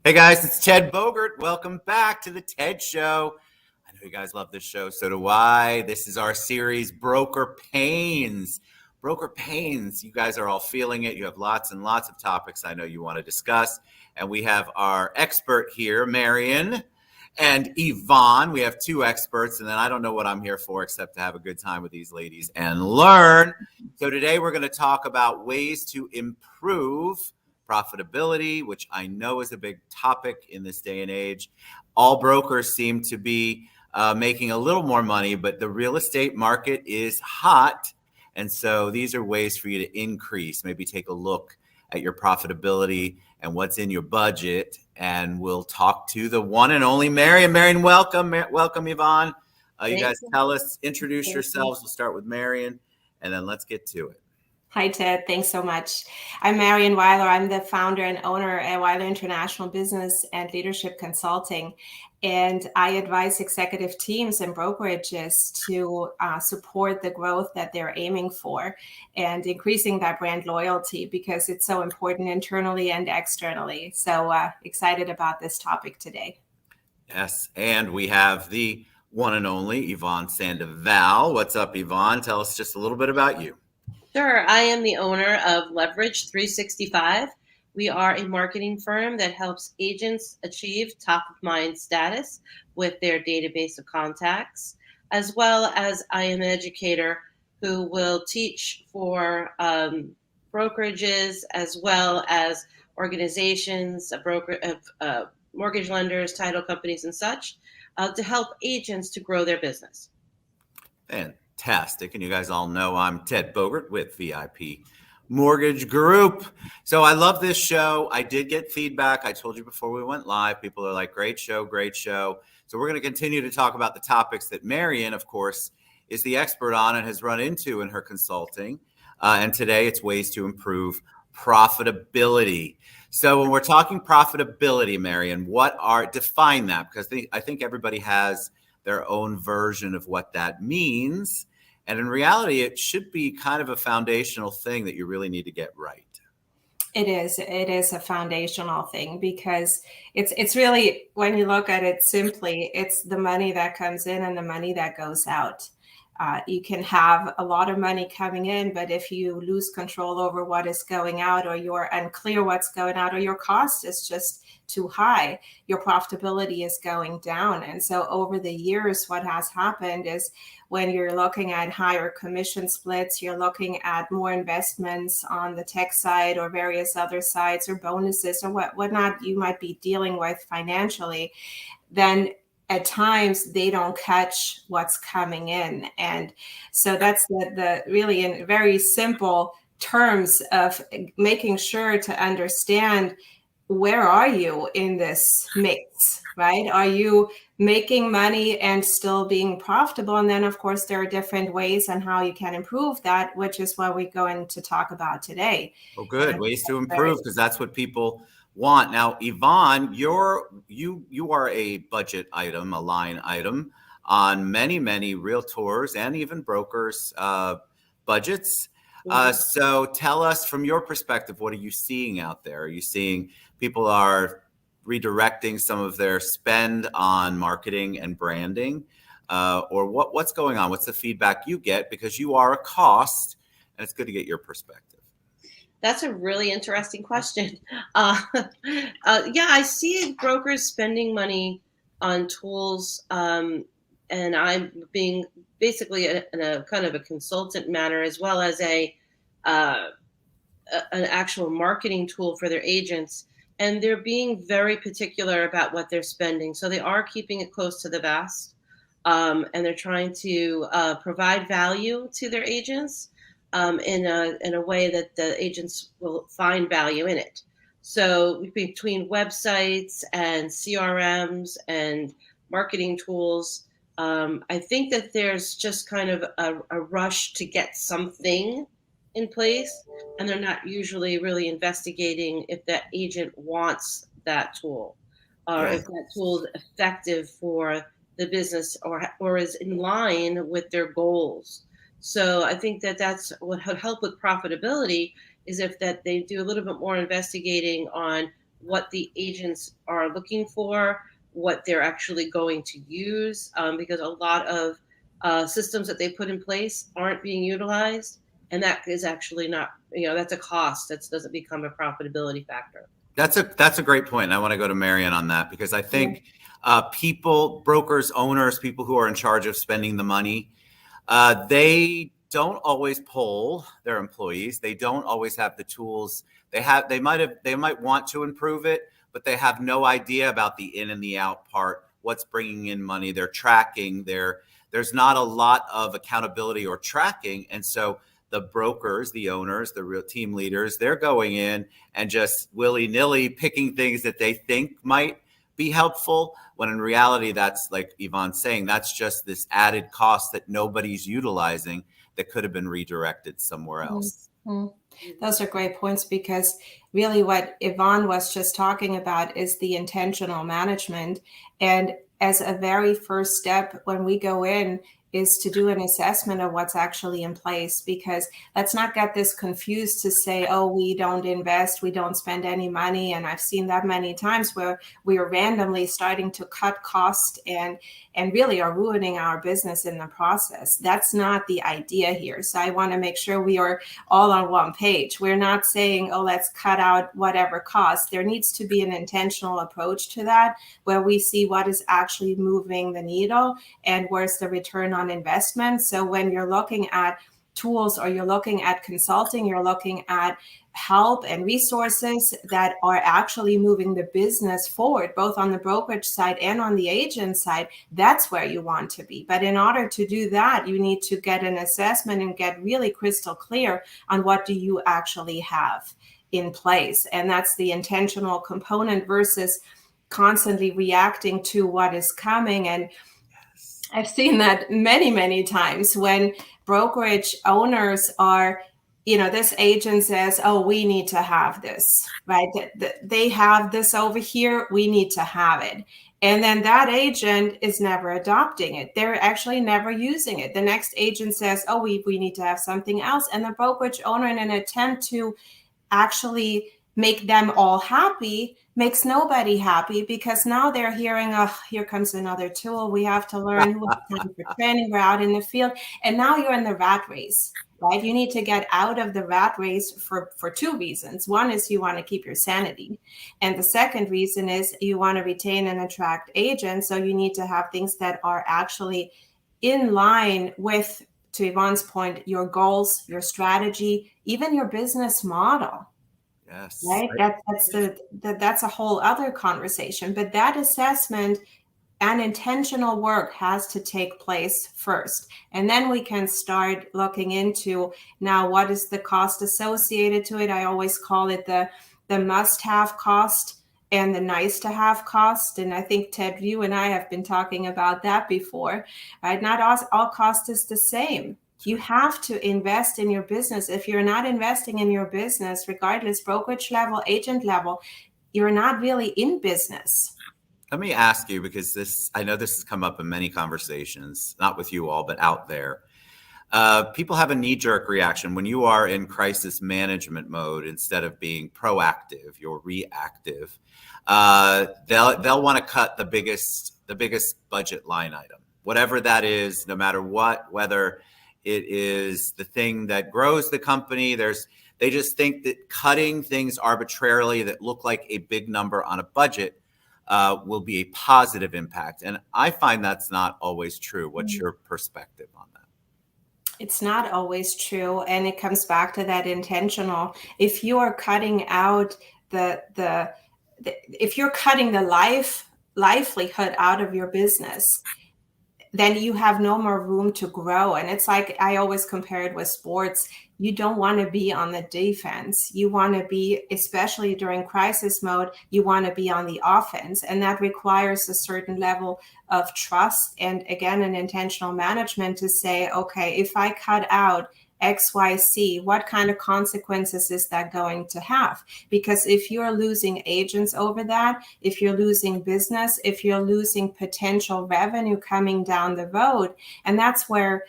Hey guys, it's Ted Bogert. Welcome back to the Ted Show. I know you guys love this show, so do I. This is our series, Broker Pains. Broker Pains, you guys are all feeling it. You have lots and lots of topics I know you want to discuss. And we have our expert here, Marion and Yvonne. We have two experts, and then I don't know what I'm here for except to have a good time with these ladies and learn. So today we're going to talk about ways to improve profitability, which I know is a big topic in this day and age. All brokers seem to be making a little more money, but the real estate market is hot. And so these are ways for you to increase, maybe take a look at your profitability and what's in your budget. And we'll talk to the one and only Marion. Marion, welcome. Welcome, Yvonne. You guys tell us, introduce yourselves. We'll start with Marion, and then let's get to it. Hi, Ted. Thanks so much. I'm Marion Weiler. I'm the founder and owner at Weiler International Business and Leadership Consulting. And I advise executive teams and brokerages to support the growth that they're aiming for and increasing that brand loyalty because it's so important internally and externally. So excited about this topic today. Yes. And we have the one and only Yvonne Sandoval. What's up, Yvonne? Tell us just a little bit about you. Sure. I am the owner of Leverage 365. We are a marketing firm that helps agents achieve top-of-mind status with their database of contacts, as well as I am an educator who will teach for brokerages as well as organizations, mortgage lenders, title companies, and such, to help agents to grow their business. Fantastic. And you guys all know I'm Ted Bogert with VIP Mortgage Group. So I love this show. I did get feedback. I told you before we went live, people are like, great show, great show. So we're going to continue to talk about the topics that Marion, of course, is the expert on and has run into in her consulting. And today it's ways to improve profitability. So when we're talking profitability, Marion, define that, because I think everybody has their own version of what that means. And in reality, it should be kind of a foundational thing that you really need to get right. It is a foundational thing because it's really, when you look at it simply, it's the money that comes in and the money that goes out. You can have a lot of money coming in, but if you lose control over what is going out, or you're unclear what's going out, or your cost is just too high, your profitability is going down. And so over the years, what has happened is when you're looking at higher commission splits, you're looking at more investments on the tech side or various other sides or bonuses or whatnot you might be dealing with financially, then at times they don't catch what's coming in. And so that's the really, in very simple terms, of making sure to understand, where are you in this mix, right? Are you making money and still being profitable? And then, of course, there are different ways on how you can improve that, which is what we're going to talk about today. Oh, good. Ways to improve, because that's what people want. Now, Yvonne, you are a budget item, a line item on many realtors and even brokers' budgets. So tell us, from your perspective, what are you seeing out there? Are you seeing people are redirecting some of their spend on marketing and branding? Or what's going on? What's the feedback you get? Because you are a cost, and it's good to get your perspective. That's a really interesting question. Yeah, I see brokers spending money on tools, and I'm being basically in a kind of a consultant manner, as well as an actual marketing tool for their agents. And they're being very particular about what they're spending. So they are keeping it close to the vest, and they're trying to provide value to their agents in a way that the agents will find value in it. So between websites and CRMs and marketing tools, I think that there's just kind of a rush to get something in place, and they're not usually really investigating if that agent wants that tool, or if that tool is effective for the business or is in line with their goals. So I think that that's what would help with profitability, is if that they do a little bit more investigating on what the agents are looking for, what they're actually going to use, because a lot of systems that they put in place aren't being utilized. And that is actually not, that's a cost. That doesn't become a profitability factor. That's a great point. And I want to go to Marion on that, because I think people, brokers, owners, people who are in charge of spending the money, they don't always poll their employees. They don't always have the tools. They might want to improve it, but they have no idea about the in and the out part, what's bringing in money. They're tracking. There's not a lot of accountability or tracking. And so the brokers, the owners, the real team leaders, they're going in and just willy-nilly picking things that they think might be helpful, when in reality, that's, like Yvonne's saying, that's just this added cost that nobody's utilizing that could have been redirected somewhere else. Mm-hmm. Those are great points, because really what Yvonne was just talking about is the intentional management. And as a very first step, when we go in, is to do an assessment of what's actually in place, because let's not get this confused to say, oh, we don't invest, we don't spend any money. And I've seen that many times where we are randomly starting to cut cost and really are ruining our business in the process. That's not the idea here. So I want to make sure we are all on one page. We're not saying, oh, let's cut out whatever cost. There needs to be an intentional approach to that, where we see what is actually moving the needle and where's the return on investment. So when you're looking at tools, or you're looking at consulting, you're looking at help and resources that are actually moving the business forward, both on the brokerage side and on the agent side, that's where you want to be. But in order to do that, you need to get an assessment and get really crystal clear on what do you actually have in place. And that's the intentional component versus constantly reacting to what is coming. And I've seen that many, many times when brokerage owners are, this agent says, oh, we need to have this, right? They have this over here, we need to have it. And then that agent is never adopting it. They're actually never using it. The next agent says, oh, we need to have something else. And the brokerage owner, in an attempt to actually make them all happy, makes nobody happy, because now they're hearing, oh, here comes another tool. We have to learn, who has time for training, we're out in the field. And now you're in the rat race, right? You need to get out of the rat race for two reasons. One is you want to keep your sanity. And the second reason is you want to retain and attract agents. So you need to have things that are actually in line with, to Yvonne's point, your goals, your strategy, even your business model. Yes. Right. That's a whole other conversation. But that assessment and intentional work has to take place first. And then we can start looking into, now, what is the cost associated to it? I always call it the must-have cost and the nice-to-have cost. And I think, Ted, you and I have been talking about that before, right? Not all cost is the same. You have to invest in your business. If you're not investing in your business, regardless, brokerage level, agent level, you're not really in business. Let me ask you, because I know this has come up in many conversations, not with you all, but out there. People have a knee-jerk reaction when you are in crisis management mode. Instead of being proactive, you're reactive. They'll want to cut the biggest budget line item, whatever that is, no matter what, whether it is the thing that grows the company. They just think that cutting things arbitrarily that look like a big number on a budget will be a positive impact. And I find that's not always true. What's your perspective on that? It's not always true. And it comes back to that intentional. If you are cutting out if you're cutting the livelihood out of your business, then you have no more room to grow. And it's like, I always compare it with sports. You don't want to be on the defense. You want to be, especially during crisis mode, you want to be on the offense. And that requires a certain level of trust. And again, an intentional management to say, okay, if I cut out XYZ, what kind of consequences is that going to have? Because if you're losing agents over that, if you're losing business, if you're losing potential revenue coming down the road, and that's where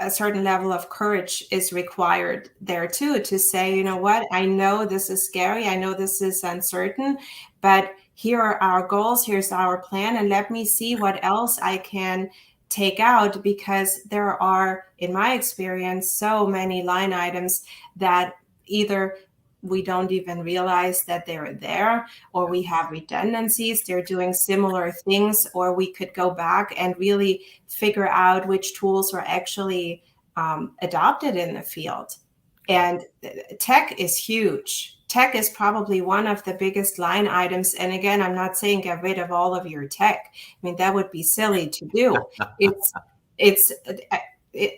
a certain level of courage is required there too, to say, you know what, I know this is scary, I know this is uncertain, but here are our goals, here's our plan, and let me see what else I can take out, because there are, in my experience, so many line items that either we don't even realize that they're there, or we have redundancies, they're doing similar things, or we could go back and really figure out which tools were actually adopted in the field. And tech is huge. Tech is probably one of the biggest line items. And again, I'm not saying get rid of all of your tech. I mean, that would be silly to do. It's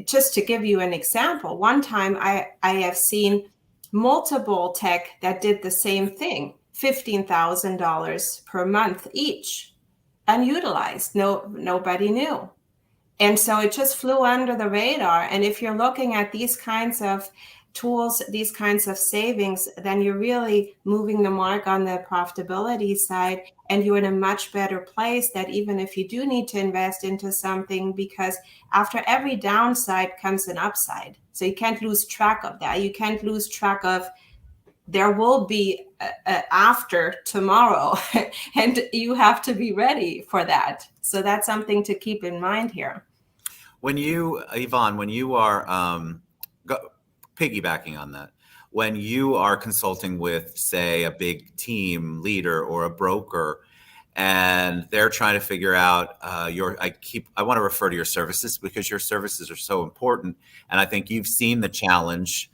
just to give you an example. One time I have seen multiple tech that did the same thing, $15,000 per month each, unutilized. Nobody knew. And so it just flew under the radar. And if you're looking at these kinds of tools, these kinds of savings, then you're really moving the mark on the profitability side, and you're in a much better place, that even if you do need to invest into something, because after every downside comes an upside. So you can't lose track of that. You can't lose track of there will be a after tomorrow, and you have to be ready for that. So that's something to keep in mind here. When you, Yvonne, when you are piggybacking on that, when you are consulting with, say, a big team leader or a broker, and they're trying to figure out I want to refer to your services, because your services are so important. And I think you've seen the challenge.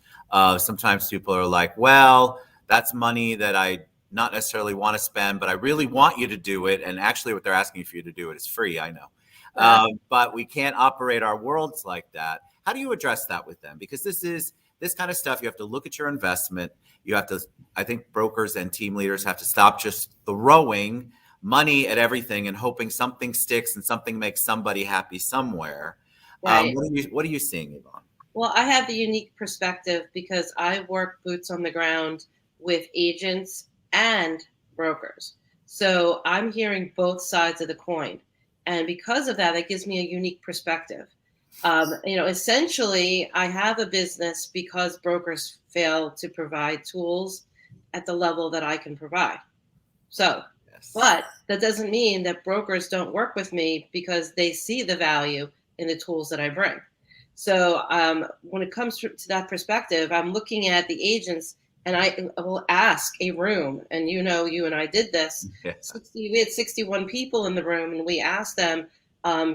Sometimes people are like, well, that's money that I not necessarily want to spend, but I really want you to do it. And actually what they're asking for you to do it is free, I know. But we can't operate our worlds like that. How do you address that with them? Because this kind of stuff, you have to look at your investment. You have to, I think brokers and team leaders have to stop just throwing money at everything and hoping something sticks and something makes somebody happy somewhere. Right. What are you seeing, Yvonne? Well, I have the unique perspective because I work boots on the ground with agents and brokers. So I'm hearing both sides of the coin. And because of that, it gives me a unique perspective. Essentially, I have a business because brokers fail to provide tools at the level that I can provide. So, but that doesn't mean that brokers don't work with me because they see the value in the tools that I bring. So when it comes to that perspective, I'm looking at the agents, and I will ask a room, and you and I did this. Yeah. We had 61 people in the room, and we asked them,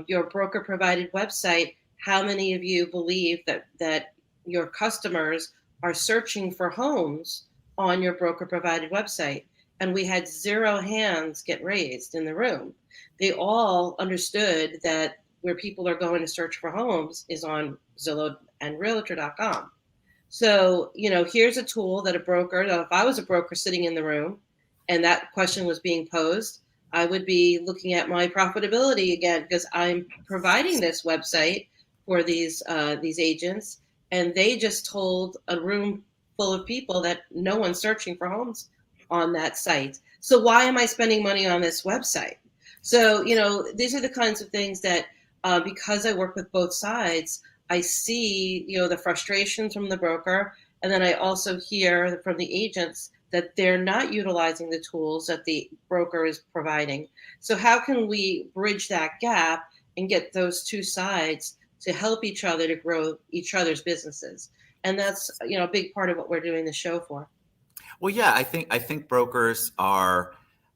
your broker provided website, how many of you believe that your customers are searching for homes on your broker provided website? And we had 0 hands get raised in the room. They all understood that where people are going to search for homes is on Zillow and Realtor.com. So, here's a tool that if I was a broker sitting in the room and that question was being posed, I would be looking at my profitability again, because I'm providing this website for these agents, and they just told a room full of people that no one's searching for homes on that site. So why am I spending money on this website? So, these are the kinds of things that because I work with both sides, I see, the frustrations from the broker. And then I also hear from the agents that they're not utilizing the tools that the broker is providing. So how can we bridge that gap and get those two sides to help each other to grow each other's businesses? And that's, a big part of what we're doing the show for. Well, yeah, I think brokers are,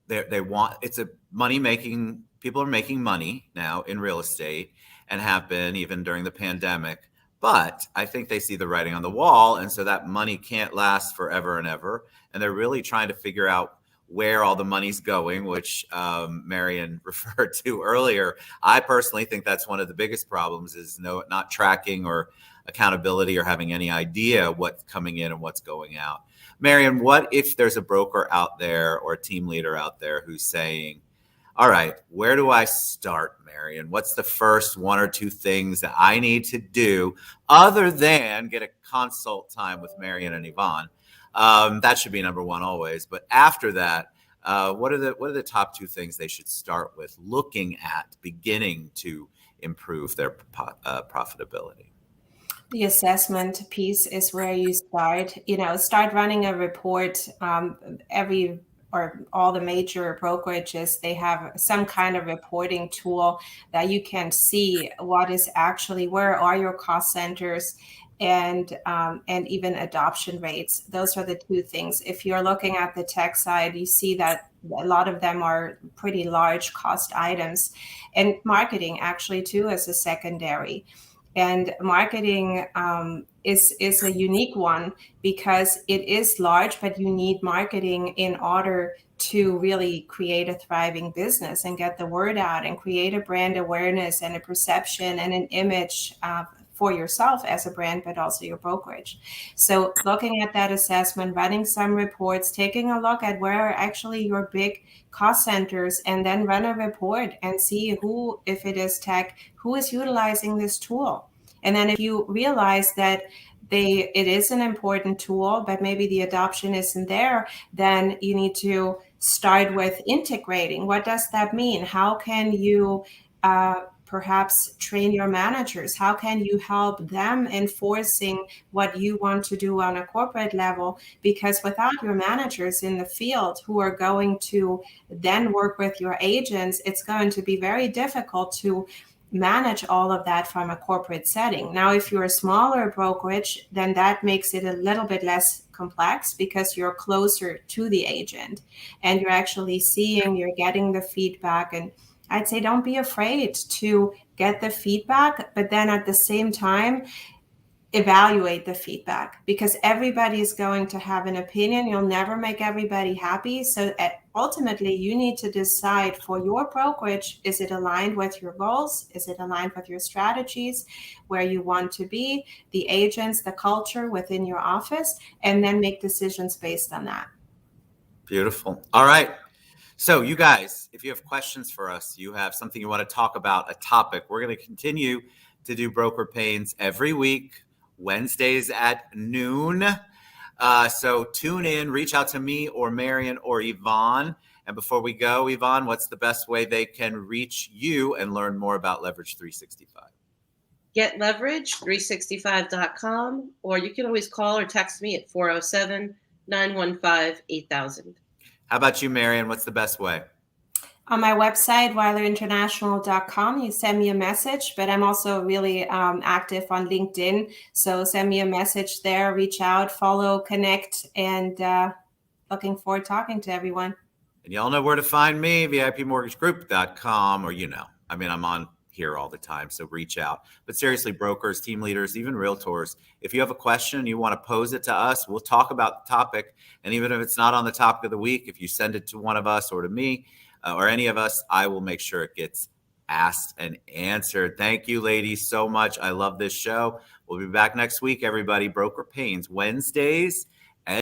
they want, it's a money making, people are making money now in real estate and have been even during the pandemic. But I think they see the writing on the wall. And so that money can't last forever and ever. And they're really trying to figure out where all the money's going, which Marion referred to earlier. I personally think that's one of the biggest problems, is not tracking or accountability or having any idea what's coming in and what's going out. Marion, what if there's a broker out there or a team leader out there who's saying, all right, where do I start, Marion? What's the first 1 or 2 things that I need to do other than get a consult time with Marion and Yvonne? That should be number 1 always. But after that, what are the top 2 things they should start with looking at beginning to improve their profitability? The assessment piece is where you start. Start running a report. Every or all the major brokerages, they have some kind of reporting tool that you can see what is actually, where are your cost centers, and even adoption rates. Those are the two things. If you're looking at the tech side, you see that a lot of them are pretty large cost items, and marketing actually too as a secondary. And marketing is a unique one because it is large, but you need marketing in order to really create a thriving business and get the word out and create a brand awareness and a perception and an image for yourself as a brand, but also your brokerage. So looking at that assessment, running some reports, taking a look at where are actually your big cost centers, and then run a report and see who, if it is tech, who is utilizing this tool. And then if you realize that it is an important tool, but maybe the adoption isn't there, then you need to start with integrating. What does that mean? How can you perhaps train your managers? How can you help them enforcing what you want to do on a corporate level? Because without your managers in the field who are going to then work with your agents, it's going to be very difficult to manage all of that from a corporate setting. Now, if you're a smaller brokerage, then that makes it a little bit less complex because you're closer to the agent and you're actually seeing, you're getting the feedback. And I'd say don't be afraid to get the feedback, but then at the same time, evaluate the feedback, because everybody is going to have an opinion. You'll never make everybody happy. So ultimately, you need to decide for your brokerage, is it aligned with your goals? Is it aligned with your strategies, where you want to be, the agents, the culture within your office, and then make decisions based on that. Beautiful. All right. So you guys, if you have questions for us, you have something you want to talk about, a topic, we're going to continue to do Broker Pains every week, Wednesdays at noon. So tune in, reach out to me or Marion or Yvonne. And before we go, Yvonne, what's the best way they can reach you and learn more about Leverage 365? Get leverage365.com, or you can always call or text me at 407-915-8000. How about you, Marion? What's the best way? On my website, WeilerInternational.com, you send me a message, but I'm also really active on LinkedIn. So send me a message there, reach out, follow, connect, and looking forward to talking to everyone. And y'all know where to find me, VIPmortgagegroup.com, or I'm on here all the time, so reach out. But seriously, brokers, team leaders, even realtors, if you have a question and you want to pose it to us, we'll talk about the topic. And even if it's not on the topic of the week, if you send it to one of us or to me or any of us, I will make sure it gets asked and answered. Thank you, ladies, so much. I love this show. We'll be back next week, everybody. Broker Pains, Wednesdays